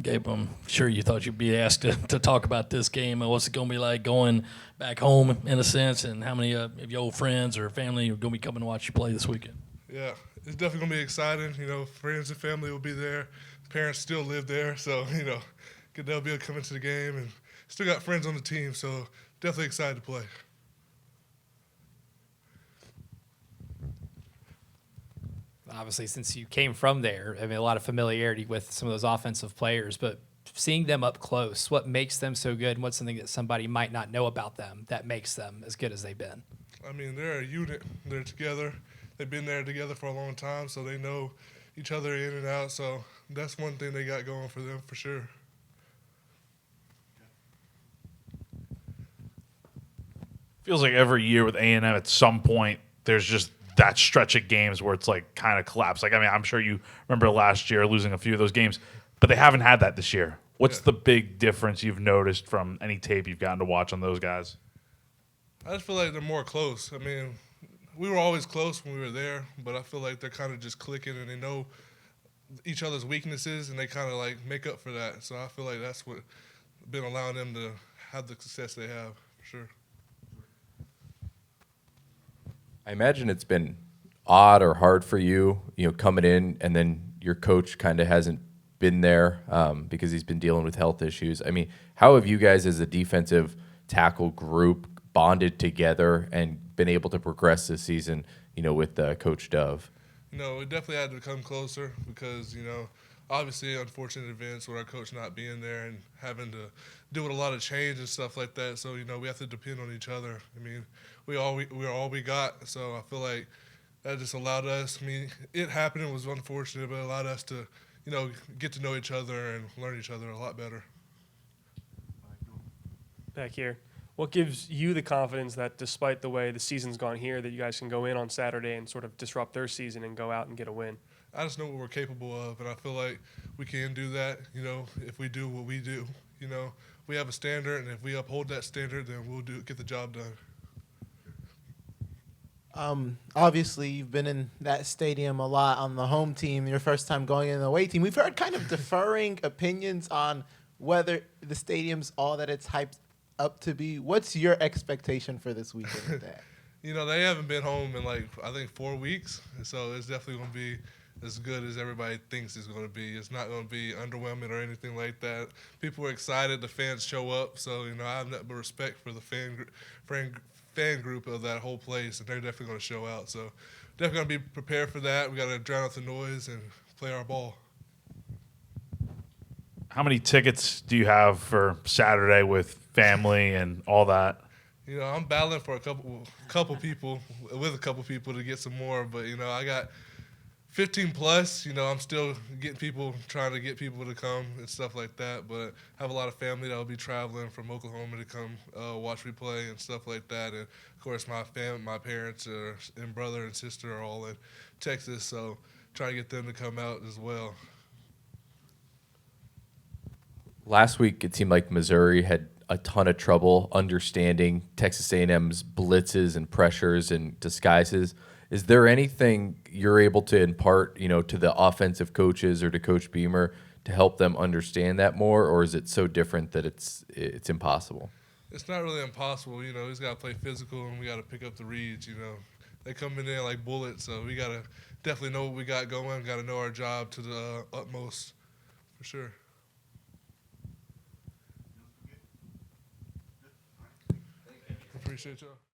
Gabe, I'm sure you thought you'd be asked to talk about this game. What's it going to be like going back home, in a sense, and how many of your old friends or family are going to be coming to watch you play this weekend? Yeah, it's definitely going to be exciting. Friends and family will be there. Parents still live there, so, they'll be able to come into the game. And still got friends on the team, so definitely excited to play. Obviously, since you came from there, I mean, a lot of familiarity with some of those offensive players, but seeing them up close, what makes them so good, and what's something that somebody might not know about them that makes them as good as they've been? I mean, they're a unit. They're together. They've been there together for a long time, so they know each other in and out. So that's one thing they got going for them for sure. Feels like every year with A&M at some point there's just that stretch of games where it's like kind of collapsed. Like, I mean, I'm sure you remember last year losing a few of those games, but they haven't had that this year. What's the big difference you've noticed from any tape you've gotten to watch on those guys? I just feel like they're more close. I mean, we were always close when we were there, but I feel like they're kind of just clicking and they know each other's weaknesses and they kind of like make up for that. So I feel like that's what been allowing them to have the success they have, for sure. I imagine it's been odd or hard for you, coming in and then your coach kind of hasn't been there because he's been dealing with health issues. I mean, how have you guys as a defensive tackle group bonded together and been able to progress this season, with Coach Dove? We definitely had to come closer because, obviously unfortunate events with our coach not being there and having to deal with a lot of change and stuff like that. So, we have to depend on each other. I mean, we're all we got. So I feel like that just allowed us. I mean, it happened. It was unfortunate, but it allowed us to, get to know each other and learn each other a lot better. Back here, what gives you the confidence that despite the way the season's gone here, that you guys can go in on Saturday and sort of disrupt their season and go out and get a win? I just know what we're capable of, and I feel like we can do that, if we do what we do. We have a standard, and if we uphold that standard, then we'll get the job done. Obviously, you've been in that stadium a lot on the home team, your first time going in the away team. We've heard kind of differing opinions on whether the stadium's all that it's hyped up to be. What's your expectation for this weekend with that? They haven't been home in, I think 4 weeks, so it's definitely going to be as good as everybody thinks it's going to be. It's not going to be underwhelming or anything like that. People are excited. The fans show up, so, I have nothing but respect for the fan group of that whole place, and they're definitely going to show out. So definitely going to be prepared for that. We got to drown out the noise and play our ball. How many tickets do you have for Saturday with family and all that? I'm battling for a couple people to get some more, but I got 15 plus. I'm still trying to get people to come and stuff like that. But I have a lot of family that will be traveling from Oklahoma to come watch me play and stuff like that. And of course, my parents and brother and sister are all in Texas, so trying to get them to come out as well. Last week, it seemed like Missouri had a ton of trouble understanding Texas A&M's blitzes and pressures and disguises. Is there anything you're able to impart, to the offensive coaches or to Coach Beamer to help them understand that more, or is it so different that it's impossible? It's not really impossible. He's got to play physical, and we got to pick up the reads. They come in there like bullets, so we got to definitely know what we got going. Got to know our job to the utmost, for sure. Appreciate y'all.